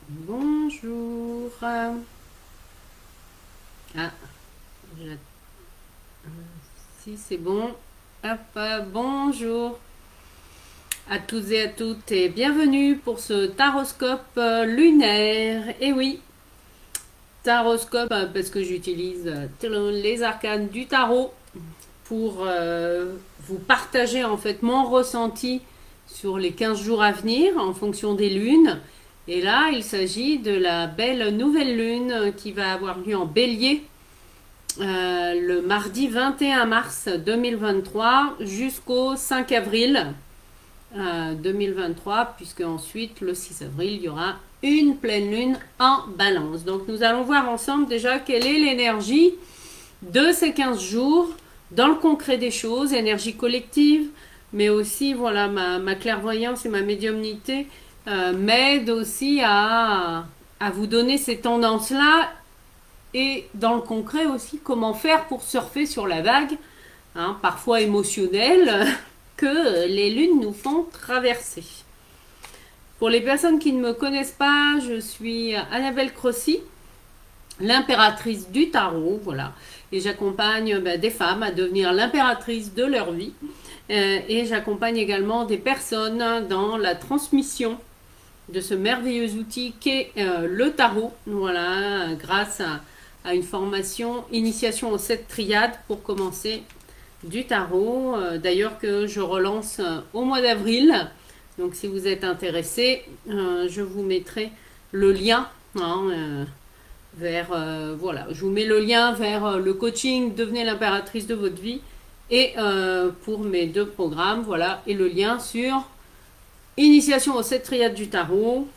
Bonjour. Je- si c'est bon. Hop, bonjour à tous et à toutes et bienvenue pour ce taroscope lunaire. Et oui, taroscope parce que j'utilise les arcanes du tarot pour vous partager en fait mon ressenti sur les 15 jours à venir en fonction des lunes. Et là, il s'agit de la belle nouvelle lune qui va avoir lieu en bélier le mardi 21 mars 2023 jusqu'au 5 avril 2023, puisque ensuite le 6 avril, il y aura une pleine lune en balance. Donc nous allons voir ensemble déjà quelle est l'énergie de ces 15 jours dans le concret des choses, énergie collective, mais aussi voilà ma clairvoyance et ma médiumnité m'aident aussi à vous donner ces tendances-là et dans le concret aussi comment faire pour surfer sur la vague, parfois émotionnelle, que les lunes nous font traverser. Pour les personnes qui ne me connaissent pas, je suis Annabelle Crossy, l'impératrice du tarot, voilà. Et j'accompagne des femmes à devenir l'impératrice de leur vie. Et j'accompagne également des personnes dans la transmission de ce merveilleux outil qu'est le tarot, voilà, grâce à une formation initiation aux 7 triades pour commencer du tarot, d'ailleurs que je relance au mois d'avril. Donc si vous êtes intéressé, je vous mettrai le lien vers, voilà, je vous mets le lien vers le coaching Devenez l'impératrice de votre vie et pour mes 2 programmes, voilà, et le lien sur Initiation aux 7 triades du tarot.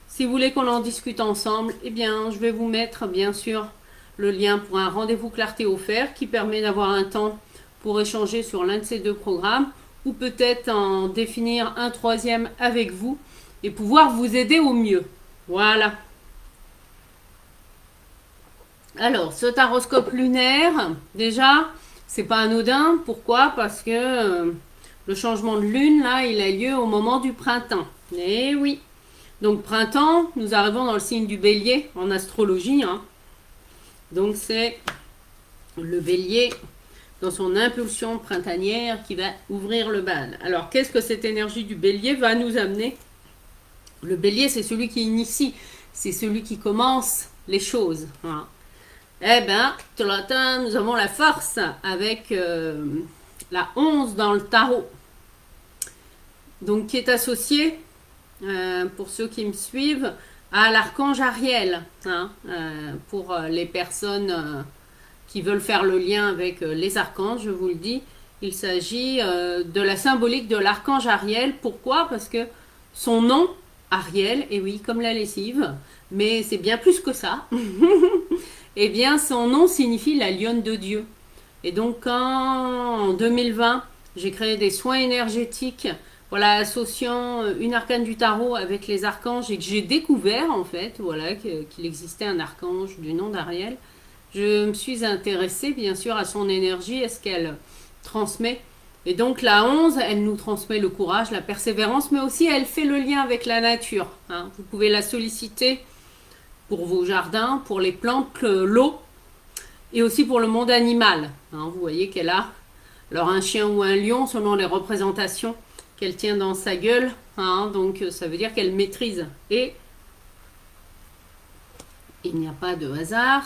Si vous voulez qu'on en discute ensemble, eh bien, je vais vous mettre, bien sûr, le lien pour un rendez-vous clarté offert qui permet d'avoir un temps pour échanger sur l'un de ces 2 programmes ou peut-être en définir un troisième avec vous et pouvoir vous aider au mieux. Voilà. Alors, ce taroscope lunaire, déjà, c'est pas anodin. Pourquoi? Parce que le changement de lune, là, il a lieu au moment du printemps. Eh oui. Donc, printemps, nous arrivons dans le signe du bélier en astrologie. Donc, c'est le bélier dans son impulsion printanière qui va ouvrir le bal. Alors, qu'est-ce que cette énergie du bélier va nous amener? Le bélier, c'est celui qui initie, c'est celui qui commence les choses. Eh bien, nous avons la force avec la 11 dans le tarot. Donc, qui est associée, pour ceux qui me suivent, à l'archange Ariel. Pour les personnes qui veulent faire le lien avec les archanges, je vous le dis, il s'agit de la symbolique de l'archange Ariel. Pourquoi? Parce que son nom, Ariel, et oui, comme la lessive, mais c'est bien plus que ça. Eh bien, son nom signifie la lionne de Dieu. Et donc, quand en 2020, j'ai créé des soins énergétiques, voilà, associant une arcane du tarot avec les archanges et que j'ai découvert, en fait, voilà, qu'il existait un archange du nom d'Ariel, je me suis intéressée, bien sûr, à son énergie, à ce qu'elle transmet. Et donc, la 11, elle nous transmet le courage, la persévérance, mais aussi elle fait le lien avec la nature. Vous pouvez la solliciter pour vos jardins, pour les plantes, l'eau, et aussi pour le monde animal. Vous voyez qu'elle a alors un chien ou un lion selon les représentations qu'elle tient dans sa gueule. Donc ça veut dire qu'elle maîtrise. Et il n'y a pas de hasard.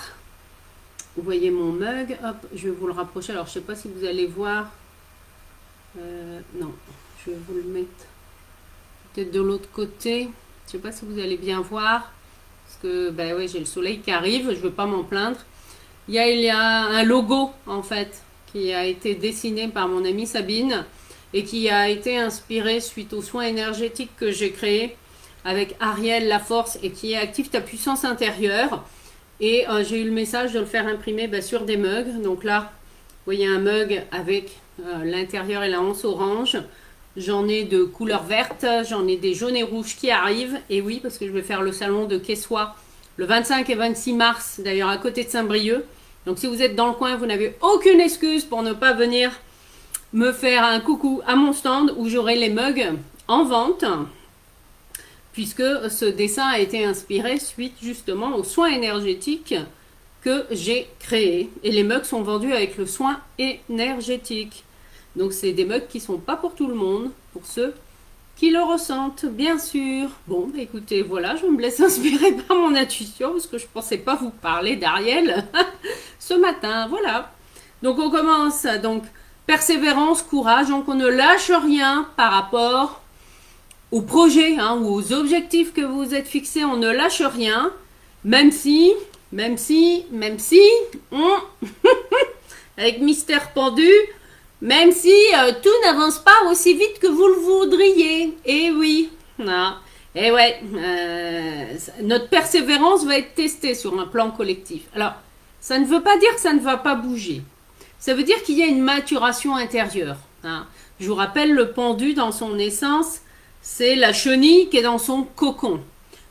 Vous voyez mon mug. Hop, je vais vous le rapprocher. Alors je ne sais pas si vous allez voir. Non, je vais vous le mettre peut-être de l'autre côté. Je ne sais pas si vous allez bien voir. Parce que ouais, j'ai le soleil qui arrive. Je ne veux pas m'en plaindre. Il y a un logo en fait qui a été dessiné par mon amie Sabine et qui a été inspiré suite aux soins énergétiques que j'ai créés avec Ariel La Force et qui est Active ta puissance intérieure. Et j'ai eu le message de le faire imprimer sur des mugs. Donc là, vous voyez un mug avec l'intérieur et la hanse orange. J'en ai de couleur verte, j'en ai des jaunes et rouges qui arrivent. Et oui, parce que je vais faire le salon de Quessois le 25 et 26 mars, d'ailleurs à côté de Saint-Brieuc. Donc si vous êtes dans le coin, vous n'avez aucune excuse pour ne pas venir me faire un coucou à mon stand où j'aurai les mugs en vente. puisque ce dessin a été inspiré suite justement aux soins énergétiques que j'ai créés. Et les mugs sont vendus avec le soin énergétique. Donc c'est des mugs qui ne sont pas pour tout le monde, pour ceux qui le ressentent, bien sûr. Bon, écoutez, voilà, je me laisse inspirer par mon intuition, parce que je ne pensais pas vous parler d'Ariel ce matin, voilà. Donc on commence, donc persévérance, courage, donc on ne lâche rien par rapport aux projets hein, ou aux objectifs que vous êtes fixés, on ne lâche rien, même si, avec Mystère Pendu, même si tout n'avance pas aussi vite que vous le voudriez. Et oui, non. Et ouais, notre persévérance va être testée sur un plan collectif. Alors, ça ne veut pas dire que ça ne va pas bouger. Ça veut dire qu'il y a une maturation intérieure. Hein. Je vous rappelle, le pendu, dans son essence, c'est la chenille qui est dans son cocon.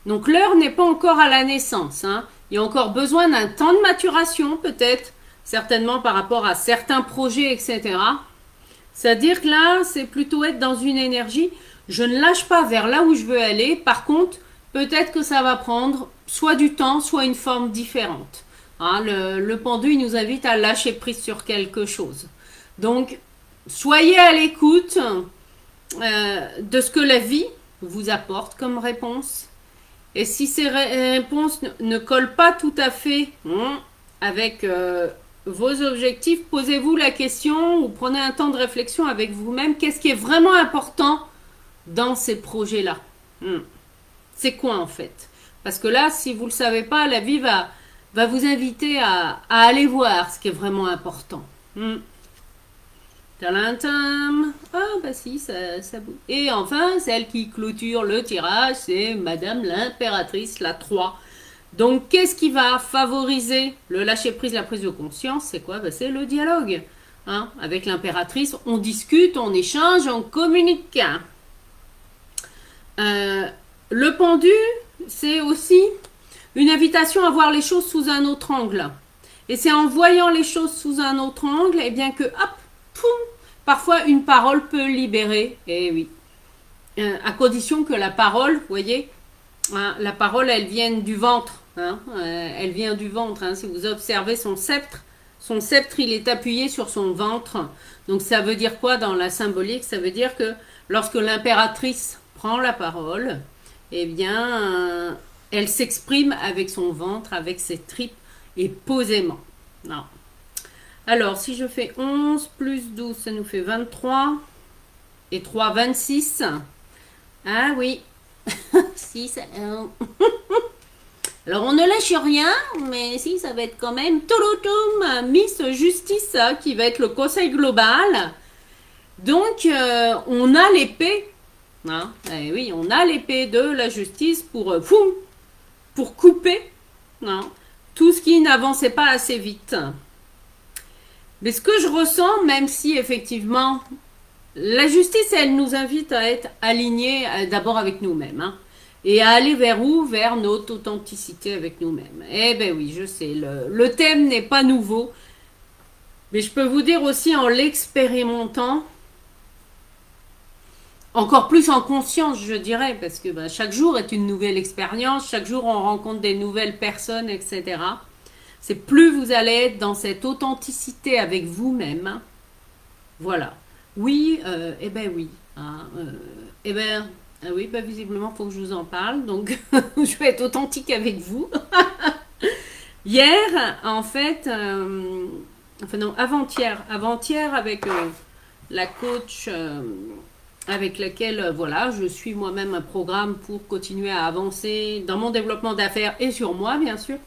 Donc, l'heure n'est pas encore à la naissance. Hein. Il y a encore besoin d'un temps de maturation, peut-être, certainement par rapport à certains projets, etc. C'est-à-dire que là, c'est plutôt être dans une énergie, je ne lâche pas vers là où je veux aller. Par contre, peut-être que ça va prendre soit du temps, soit une forme différente. Hein, le pendu, il nous invite à lâcher prise sur quelque chose. Donc, soyez à l'écoute de ce que la vie vous apporte comme réponse. Et si ces réponses ne collent pas tout à fait avec vos objectifs, posez-vous la question ou prenez un temps de réflexion avec vous-même. Qu'est-ce qui est vraiment important dans ces projets-là C'est quoi en fait? Parce que là, si vous ne le savez pas, la vie va vous inviter à aller voir ce qui est vraiment important. Talentam. Ah bah si, ça bouge. Et enfin, celle qui clôture le tirage, c'est Madame l'Impératrice, la 3. Donc, qu'est-ce qui va favoriser le lâcher-prise, la prise de conscience? C'est quoi? C'est le dialogue. Hein? Avec l'impératrice, on discute, on échange, on communique. Le pendu, c'est aussi une invitation à voir les choses sous un autre angle. Et c'est en voyant les choses sous un autre angle, eh bien que, hop, poum, parfois une parole peut libérer. Eh oui. À condition que la parole, vous voyez, hein, la parole, elle vienne du ventre. Hein, elle vient du ventre. Hein, si vous observez son sceptre, il est appuyé sur son ventre. Donc ça veut dire quoi dans la symbolique? Ça veut dire que lorsque l'impératrice prend la parole, eh bien, elle s'exprime avec son ventre, avec ses tripes et posément. Non. Alors, si je fais 11 plus 12, ça nous fait 23. Et 3, 26. Ah oui. 6. Alors, on ne lâche rien, mais si, ça va être quand même Tolotum, Miss Justice, qui va être le conseil global. Donc, on a l'épée. Hein, eh oui, on a l'épée de la justice pour couper tout ce qui n'avançait pas assez vite. Mais ce que je ressens, même si effectivement, la justice, elle nous invite à être alignés d'abord avec nous-mêmes. Hein, et à aller vers où? Vers notre authenticité avec nous-mêmes. Eh bien oui, je sais, le thème n'est pas nouveau. Mais je peux vous dire aussi en l'expérimentant, encore plus en conscience, je dirais, parce que chaque jour est une nouvelle expérience, chaque jour on rencontre des nouvelles personnes, etc. C'est plus vous allez être dans cette authenticité avec vous-même. Hein. Voilà. Oui, eh ben oui. Hein, eh ben, oui, visiblement, il faut que je vous en parle. Donc, je vais être authentique avec vous. Hier, en fait, enfin non, avant-hier avec la coach avec laquelle, voilà, je suis moi-même un programme pour continuer à avancer dans mon développement d'affaires et sur moi, bien sûr.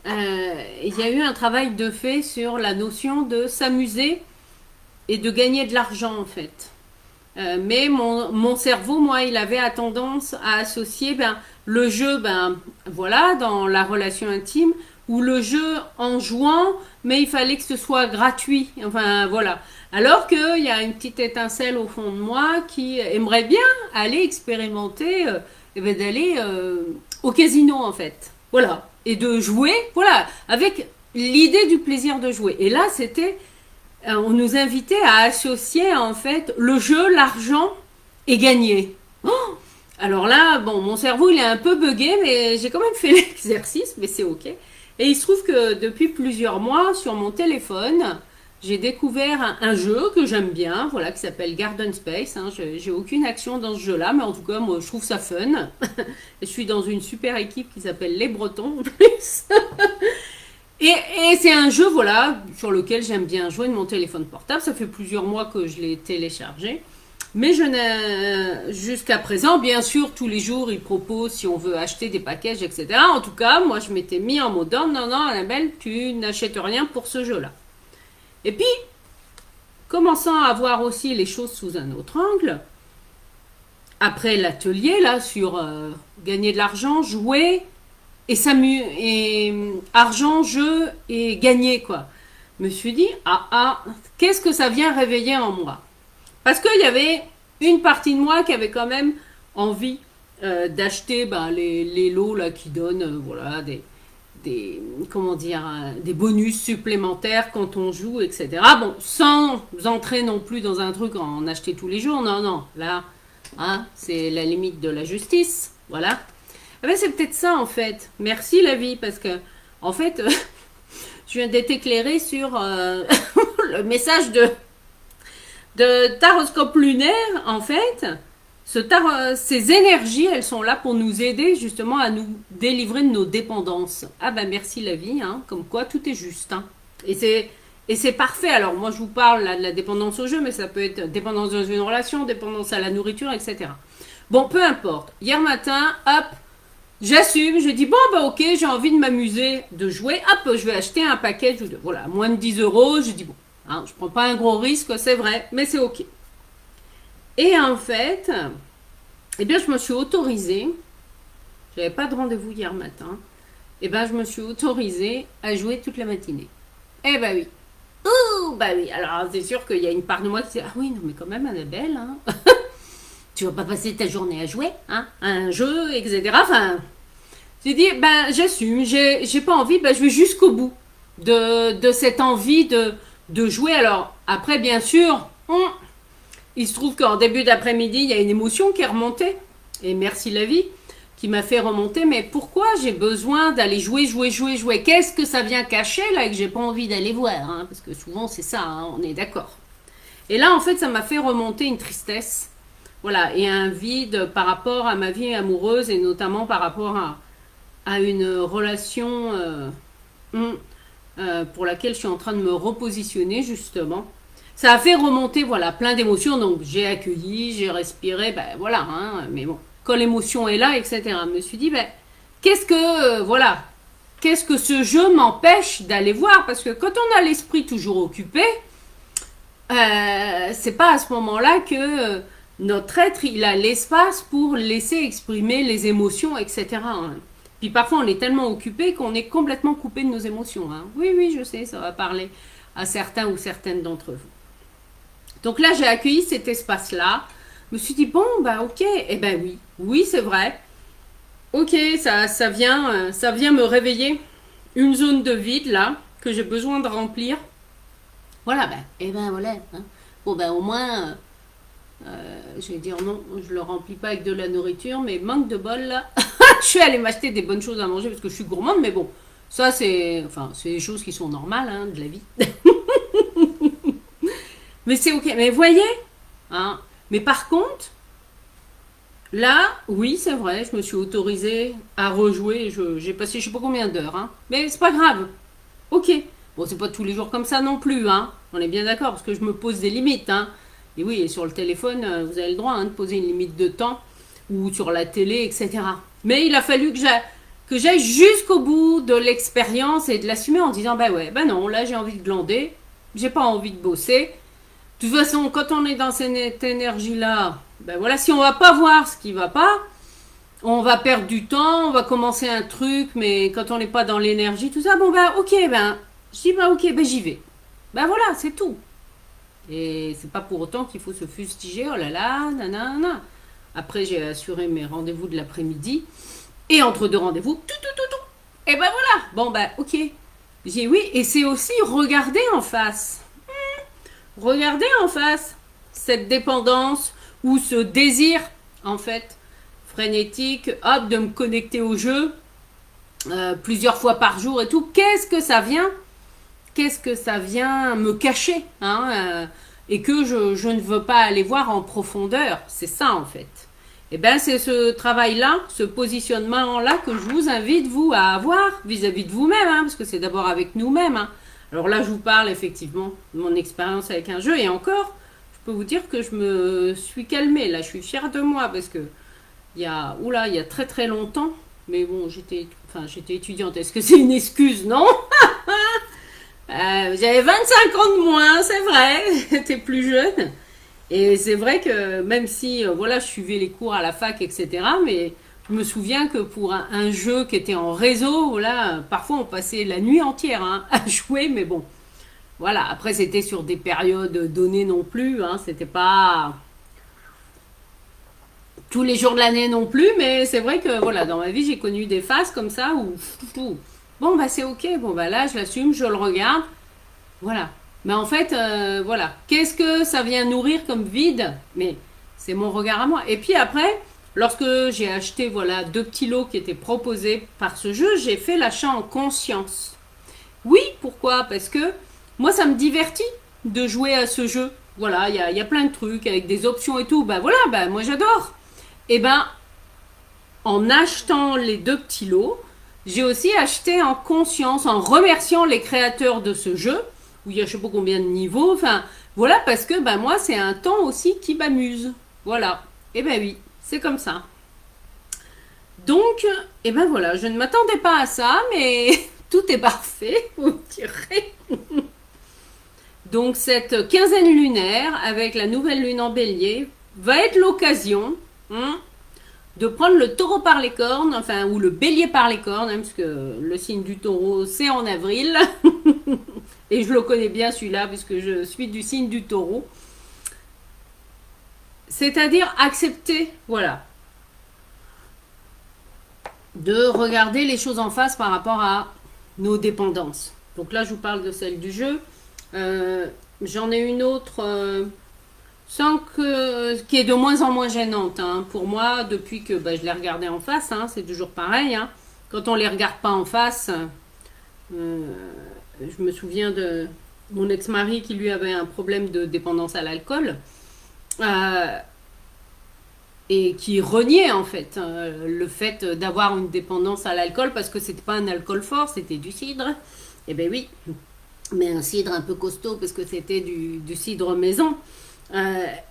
Il y a eu un travail de fait sur la notion de s'amuser et de gagner de l'argent, en fait. Mais mon cerveau, moi, il avait tendance à associer le jeu, voilà, dans la relation intime, ou le jeu en jouant, mais il fallait que ce soit gratuit. Enfin, voilà. Alors qu'il y a une petite étincelle au fond de moi qui aimerait bien aller expérimenter, d'aller au casino, en fait. Voilà. Et de jouer, voilà, avec l'idée du plaisir de jouer. Et là, c'était... on nous invitait à associer, en fait, le jeu, l'argent et gagner. Oh, Alors là, bon, mon cerveau, il est un peu buggé, mais j'ai quand même fait l'exercice, mais c'est ok. Et il se trouve que depuis plusieurs mois, sur mon téléphone, j'ai découvert un jeu que j'aime bien, voilà, qui s'appelle Garden Space. Hein. J'ai aucune action dans ce jeu-là, mais en tout cas, moi, je trouve ça fun. Et je suis dans une super équipe qui s'appelle les Bretons, en plus. Et c'est un jeu, voilà, sur lequel j'aime bien jouer de mon téléphone portable. Ça fait plusieurs mois que je l'ai téléchargé. Mais je n'ai jusqu'à présent, bien sûr, tous les jours, ils proposent si on veut acheter des packages, etc. En tout cas, moi, je m'étais mis en mode non, non, non, Annabelle, tu n'achètes rien pour ce jeu-là. Et puis, commençant à voir aussi les choses sous un autre angle, après l'atelier, là, sur gagner de l'argent, jouer et s'amuser, et argent, jeu et gagner, quoi. Je me suis dit, qu'est-ce que ça vient réveiller en moi? Parce qu'il y avait une partie de moi qui avait quand même envie d'acheter les lots là, qui donnent voilà, comment dire, des bonus supplémentaires quand on joue, etc. Bon, sans entrer non plus dans un truc en acheter tous les jours. Non, non. Là, hein, c'est la limite de la justice. Voilà. Eh ben, c'est peut-être ça en fait. Merci la vie parce que en fait, je viens d'être éclairée sur le message de taroscope lunaire, en fait, ces énergies, elles sont là pour nous aider justement à nous délivrer de nos dépendances. Ah ben merci la vie, hein, comme quoi tout est juste. Hein. Et c'est parfait. Alors moi je vous parle là, de la dépendance au jeu, mais ça peut être dépendance dans une relation, dépendance à la nourriture, etc. Bon, peu importe. Hier matin, hop, j'assume, je dis bon bah ok, j'ai envie de m'amuser, de jouer, hop, je vais acheter un package, voilà, moins de 10 euros, je dis bon. Hein, je prends pas un gros risque, c'est vrai, mais c'est ok. Et en fait, eh bien, je me suis autorisée, j'avais pas de rendez-vous hier matin, et ben, je me suis autorisée à jouer toute la matinée. Eh ben oui. Ouh, bah oui. Alors, c'est sûr qu'il y a une part de moi qui dit, ah oui, non, mais quand même, Annabelle, hein. Tu vas pas passer ta journée à jouer, hein, à un jeu, etc. Enfin, j'ai dit, ben, j'assume, j'ai pas envie, ben, je vais jusqu'au bout de cette envie de jouer. Alors, après, bien sûr, il se trouve qu'en début d'après-midi, il y a une émotion qui est remontée. Et merci la vie, qui m'a fait remonter. Mais pourquoi j'ai besoin d'aller jouer, jouer, jouer, jouer? Qu'est-ce que ça vient cacher là et que j'ai pas envie d'aller voir, hein? Parce que souvent, c'est ça, hein, on est d'accord. Et là, en fait, ça m'a fait remonter une tristesse. Voilà, et un vide par rapport à ma vie amoureuse et notamment par rapport à une relation pour laquelle je suis en train de me repositionner justement. Ça a fait remonter voilà plein d'émotions, donc j'ai accueilli, j'ai respiré, ben voilà, hein, mais bon, quand l'émotion est là, etc. Je me suis dit, ben qu'est-ce que voilà, qu'est-ce que ce jeu m'empêche d'aller voir? Parce que quand on a l'esprit toujours occupé, c'est pas à ce moment-là que notre être il a l'espace pour laisser exprimer les émotions, etc. Hein. Puis parfois on est tellement occupé qu'on est complètement coupé de nos émotions. Hein. Oui, oui, je sais, ça va parler à certains ou certaines d'entre vous. Donc là, j'ai accueilli cet espace-là. Je me suis dit, bon, bah ok, eh ben oui, oui, c'est vrai. Ok, ça vient me réveiller une zone de vide, là, que j'ai besoin de remplir. Voilà, ben, eh ben voilà. Hein. Bon, ben au moins, je vais dire non, je le remplis pas avec de la nourriture, mais manque de bol, là. Je suis allée m'acheter des bonnes choses à manger parce que je suis gourmande, mais bon, ça, c'est des choses qui sont normales, hein, de la vie. Mais c'est ok. Mais voyez, hein. Mais par contre, là, oui, c'est vrai, je me suis autorisée à rejouer. J'ai passé je sais pas combien d'heures, hein. Mais c'est pas grave. Ok. Bon, c'est pas tous les jours comme ça non plus, hein. On est bien d'accord, parce que je me pose des limites, hein. Et oui, et sur le téléphone, vous avez le droit hein, de poser une limite de temps, ou sur la télé, etc. Mais il a fallu que j'aille jusqu'au bout de l'expérience et de l'assumer en disant, bah ouais, bah non, là j'ai envie de glander, j'ai pas envie de bosser. De toute façon, quand on est dans cette énergie-là, ben voilà, si on va pas voir ce qui va pas, on va perdre du temps, on va commencer un truc, mais quand on n'est pas dans l'énergie, tout ça, bon ben ok, ben je dis ben ok, ben j'y vais. Ben voilà, c'est tout. Et c'est pas pour autant qu'il faut se fustiger, oh là là, nanana. Après, j'ai assuré mes rendez-vous de l'après-midi, et entre deux rendez-vous, tout. Et ben voilà, bon ben ok. J'ai dit oui, et c'est aussi regarder en face. Regardez en face cette dépendance ou ce désir, en fait, frénétique, hop, de me connecter au jeu plusieurs fois par jour et tout. Qu'est-ce que ça vient me cacher, hein, et que je ne veux pas aller voir en profondeur. C'est ça en fait. Et bien c'est ce travail-là, ce positionnement-là que je vous invite vous à avoir vis-à-vis de vous-même, hein, parce que c'est d'abord avec nous-mêmes. Hein. Alors là je vous parle effectivement de mon expérience avec un jeu et encore, je peux vous dire que je me suis calmée. Là je suis fière de moi parce que il y a très très longtemps, mais bon j'étais étudiante. Est-ce que c'est une excuse? Non. J'avais 25 ans de moins, c'est vrai, j'étais plus jeune. Et c'est vrai que même si voilà, je suivais les cours à la fac, etc., mais je me souviens que pour un jeu qui était en réseau, voilà, parfois on passait la nuit entière hein, à jouer, mais bon, voilà, après c'était sur des périodes données non plus, hein, c'était pas tous les jours de l'année non plus, mais c'est vrai que voilà, dans ma vie j'ai connu des phases comme ça où bon bah c'est ok, bon bah là je l'assume, je le regarde, voilà. Mais en fait, voilà. Qu'est-ce que ça vient nourrir comme vide? Mais c'est mon regard à moi. Et puis après, lorsque j'ai acheté voilà 2 petits lots qui étaient proposés par ce jeu, j'ai fait l'achat en conscience. Oui, pourquoi? Parce que moi, ça me divertit de jouer à ce jeu. Voilà, il y a plein de trucs avec des options et tout. Ben voilà, ben moi j'adore. Et ben, en achetant les 2 petits lots, j'ai aussi acheté en conscience, en remerciant les créateurs de ce jeu où il y a je sais pas combien de niveaux, enfin voilà, parce que ben moi c'est un temps aussi qui m'amuse, voilà, et ben oui, c'est comme ça. Donc, et ben voilà, je ne m'attendais pas à ça, mais tout est parfait, vous me direz. Donc cette quinzaine lunaire, avec la nouvelle lune en bélier, va être l'occasion hein, de prendre le taureau par les cornes, enfin, ou le bélier par les cornes, hein, parce que le signe du taureau, c'est en avril. Et je le connais bien celui-là, puisque je suis du signe du taureau. C'est-à-dire accepter, voilà, de regarder les choses en face par rapport à nos dépendances. Donc là, je vous parle de celle du jeu. J'en ai une autre qui est de moins en moins gênante hein, pour moi depuis que je l'ai regardée en face. Hein, c'est toujours pareil. Hein. Quand on ne les regarde pas en face, je me souviens de mon ex-mari qui lui avait un problème de dépendance à l'alcool. Et qui reniait en fait le fait d'avoir une dépendance à l'alcool parce que c'était pas un alcool fort, c'était du cidre. Et ben oui, mais un cidre un peu costaud parce que c'était du cidre maison.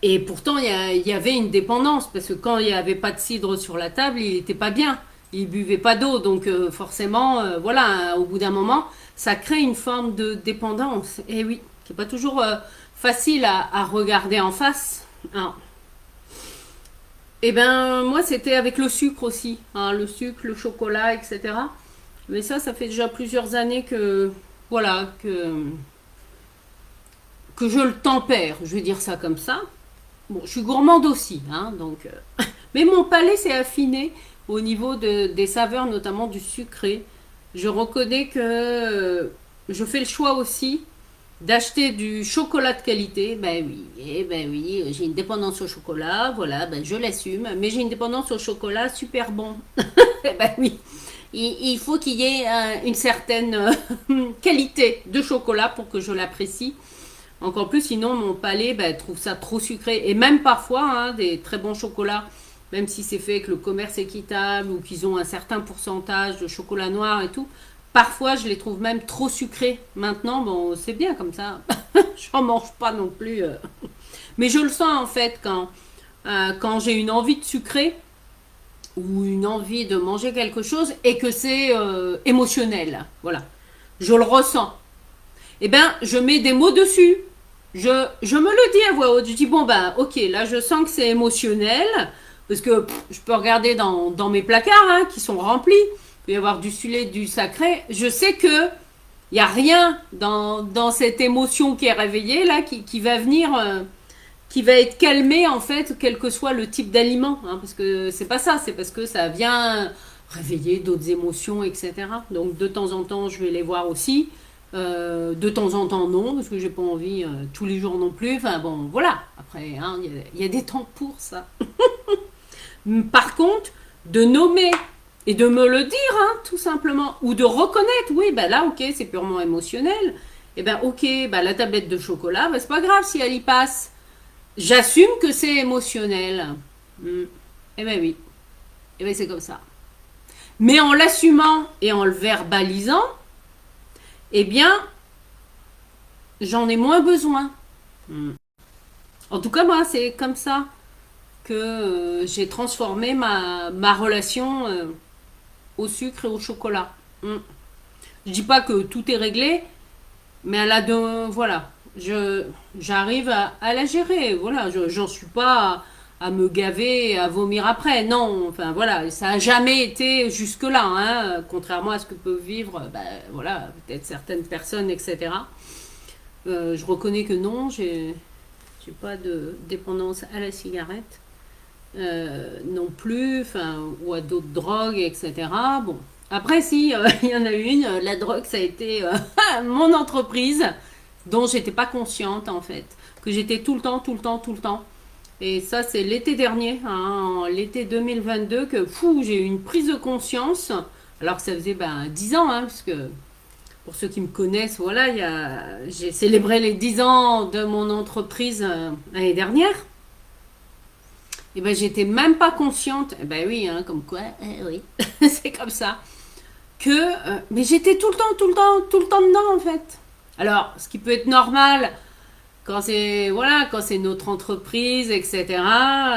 Et pourtant il y avait une dépendance parce que quand il n'y avait pas de cidre sur la table, il n'était pas bien. Il buvait pas d'eau, donc forcément, voilà, au bout d'un moment, ça crée une forme de dépendance. Et oui, qui n'est pas toujours facile à regarder en face. Alors, et ben moi c'était avec le sucre aussi, hein, le sucre, le chocolat, etc. Mais ça fait déjà plusieurs années que voilà que je le tempère, je vais dire ça comme ça. Bon, je suis gourmande aussi, hein, donc mais mon palais s'est affiné au niveau des saveurs, notamment du sucré. Je reconnais que je fais le choix aussi d'acheter du chocolat de qualité. Ben oui, j'ai une dépendance au chocolat, voilà, ben je l'assume, mais j'ai une dépendance au chocolat super bon. Ben oui, il faut qu'il y ait une certaine qualité de chocolat pour que je l'apprécie. Encore plus, sinon mon palais trouve ça trop sucré. Et même parfois, hein, des très bons chocolats, même si c'est fait avec le commerce équitable ou qu'ils ont un certain pourcentage de chocolat noir et tout, parfois je les trouve même trop sucrés. Maintenant, bon, c'est bien comme ça. J'en mange pas non plus. Mais je le sens en fait quand j'ai une envie de sucrer ou une envie de manger quelque chose et que c'est émotionnel. Voilà. Je le ressens. Eh bien, je mets des mots dessus. Je me le dis à voix haute. Je dis, bon, ben, ok, là, je sens que c'est émotionnel. Parce que je peux regarder dans mes placards hein, qui sont remplis. Il peut y avoir du sucré, du sacré. Je sais que il n'y a rien dans cette émotion qui est réveillée, là, qui va venir, qui va être calmée, en fait, quel que soit le type d'aliment. Hein, parce que c'est pas ça, c'est parce que ça vient réveiller d'autres émotions, etc. Donc, de temps en temps, je vais les voir aussi. De temps en temps non parce que j'ai pas envie tous les jours non plus, enfin bon voilà, après hein, y a des temps pour ça. Par contre, de nommer et de me le dire, hein, tout simplement, ou de reconnaître, oui, ben là, ok, c'est purement émotionnel. Et ben ok, ben la tablette de chocolat, ben c'est pas grave si elle y passe. J'assume que c'est émotionnel. Eh ben oui, eh ben c'est comme ça. Mais en l'assumant et en le verbalisant, eh bien, j'en ai moins besoin. En tout cas, moi, c'est comme ça que j'ai transformé ma relation au sucre et au chocolat. Je dis pas que tout est réglé, mais à la voilà, j'arrive à la gérer. Voilà, j'en suis pas à me gaver, à vomir après. Non, enfin voilà, ça a jamais été jusque là, hein, contrairement à ce que peuvent vivre, voilà, peut-être certaines personnes, etc. Je reconnais que non, j'ai pas de dépendance à la cigarette. Non plus, enfin, ou à d'autres drogues, etc. Bon, après, si, il y en a une, la drogue, ça a été mon entreprise, dont j'étais pas consciente, en fait, que j'étais tout le temps, tout le temps, tout le temps. Et ça, c'est l'été dernier, hein, l'été 2022, que fou, j'ai eu une prise de conscience, alors que ça faisait 10 ans, hein, parce que pour ceux qui me connaissent, voilà, j'ai célébré les 10 ans de mon entreprise l'année dernière. Et ben j'étais même pas consciente, eh ben oui, hein, comme quoi, oui, c'est comme ça, mais j'étais tout le temps, tout le temps, tout le temps dedans en fait. Alors, ce qui peut être normal quand c'est, voilà, quand c'est notre entreprise, etc.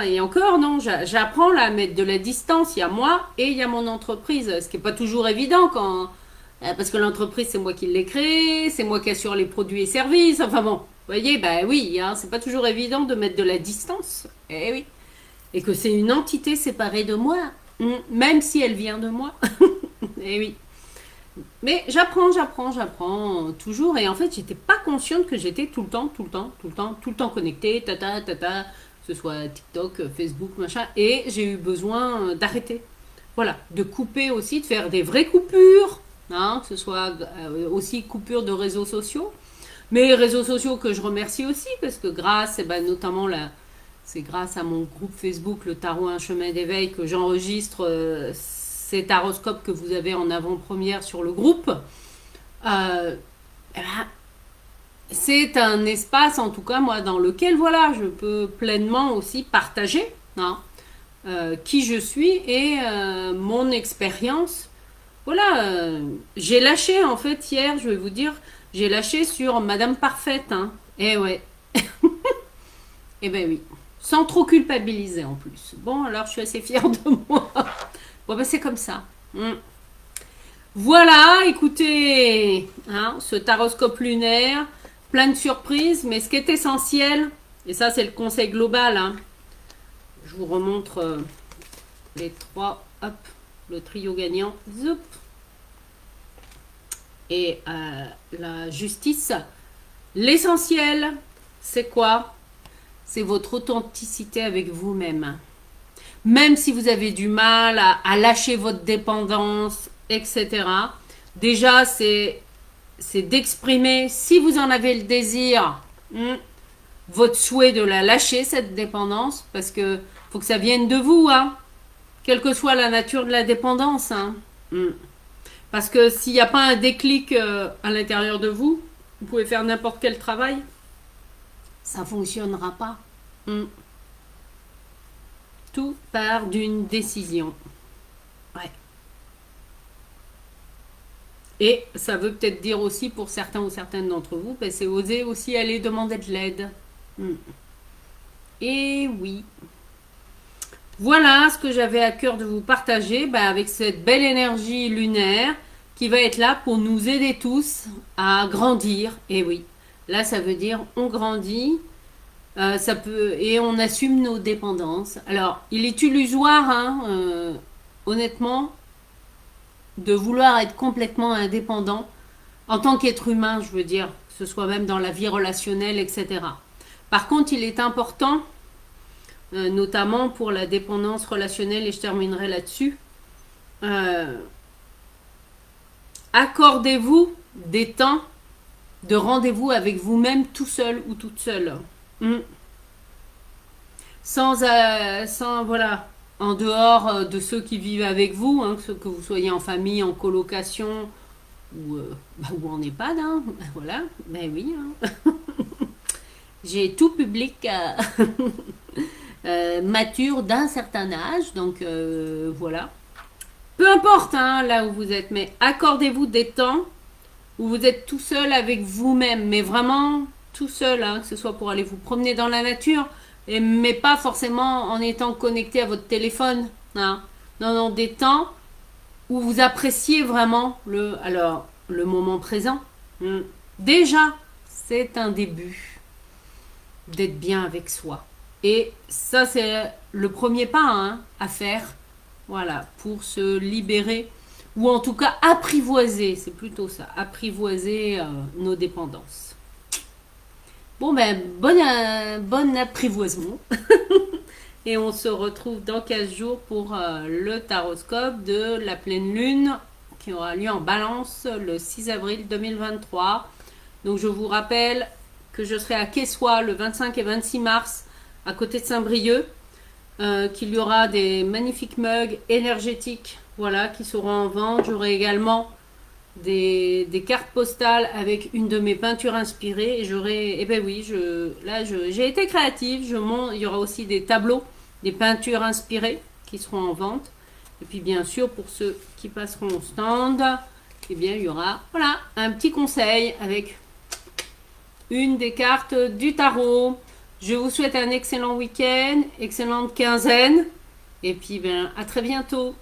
Et encore, non, j'apprends là à mettre de la distance. Il y a moi et il y a mon entreprise, ce qui est pas toujours évident parce que l'entreprise c'est moi qui l'ai créée, c'est moi qui assure les produits et services. Enfin bon, vous voyez, ben oui, hein, c'est pas toujours évident de mettre de la distance. Eh oui. Et que c'est une entité séparée de moi, même si elle vient de moi. Et oui. Mais j'apprends toujours. Et en fait, j'étais pas consciente que j'étais tout le temps, tout le temps, tout le temps, tout le temps connectée, que ce soit TikTok, Facebook, machin. Et j'ai eu besoin d'arrêter. Voilà, de couper aussi, de faire des vraies coupures, hein, que ce soit aussi coupures de réseaux sociaux. Mais réseaux sociaux que je remercie aussi, parce que grâce, notamment c'est grâce à mon groupe Facebook, le Tarot Un Chemin d'éveil, que j'enregistre ces taroscopes que vous avez en avant-première sur le groupe. Euh, c'est un espace, en tout cas, moi, dans lequel, voilà, je peux pleinement aussi partager, hein, qui je suis et mon expérience. Voilà, j'ai lâché, en fait, hier, je vais vous dire, j'ai lâché sur Madame Parfaite, hein. Eh ouais. Eh ben oui. Sans trop culpabiliser en plus. Bon, alors je suis assez fière de moi. Bon, ben c'est comme ça. Voilà, écoutez, hein, ce taroscope lunaire, plein de surprises, mais ce qui est essentiel, et ça c'est le conseil global, hein, je vous remontre les trois, hop, le trio gagnant, zoup, et la justice. L'essentiel, c'est quoi? C'est votre authenticité avec vous-même. Même si vous avez du mal à lâcher votre dépendance, etc. Déjà, c'est d'exprimer, si vous en avez le désir, votre souhait de la lâcher, cette dépendance, parce que faut que ça vienne de vous, hein, quelle que soit la nature de la dépendance. Hein. Parce que s'il n'y a pas un déclic à l'intérieur de vous, vous pouvez faire n'importe quel travail, ça ne fonctionnera pas. Tout part d'une décision. Ouais. Et ça veut peut-être dire aussi pour certains ou certaines d'entre vous, c'est oser aussi aller demander de l'aide. Et oui. Voilà ce que j'avais à cœur de vous partager avec cette belle énergie lunaire qui va être là pour nous aider tous à grandir. Et oui, là ça veut dire on grandit. Ça peut, et on assume nos dépendances. Alors, il est illusoire, hein, honnêtement, de vouloir être complètement indépendant en tant qu'être humain, je veux dire, que ce soit même dans la vie relationnelle, etc. Par contre, il est important, notamment pour la dépendance relationnelle, et je terminerai là-dessus, accordez-vous des temps de rendez-vous avec vous-même tout seul ou toute seule. Sans voilà, en dehors de ceux qui vivent avec vous, hein, que vous soyez en famille, en colocation ou en EHPAD, hein, voilà, ben oui, hein. J'ai tout public mature d'un certain âge, donc voilà. Peu importe hein, là où vous êtes, mais accordez-vous des temps où vous êtes tout seul avec vous-même, mais vraiment tout seul, hein, que ce soit pour aller vous promener dans la nature, mais pas forcément en étant connecté à votre téléphone. Hein. Non, non, des temps où vous appréciez vraiment le moment présent. Déjà, c'est un début d'être bien avec soi. Et ça, c'est le premier pas hein, à faire, voilà, pour se libérer, ou en tout cas apprivoiser, c'est plutôt ça, apprivoiser nos dépendances. Bon ben, bon apprivoisement. Et on se retrouve dans 15 jours pour le taroscope de la pleine lune qui aura lieu en Balance le 6 avril 2023. Donc je vous rappelle que je serai à Quessoy le 25 et 26 mars à côté de Saint-Brieuc, qu'il y aura des magnifiques mugs énergétiques voilà, qui seront en vente. J'aurai également des cartes postales avec une de mes peintures inspirées. Et j'aurai, eh ben oui, j'ai été créative. Il y aura aussi des tableaux, des peintures inspirées qui seront en vente. Et puis bien sûr, pour ceux qui passeront au stand, eh bien il y aura voilà, un petit conseil avec une des cartes du tarot. Je vous souhaite un excellent week-end, excellente quinzaine. Et puis ben, à très bientôt.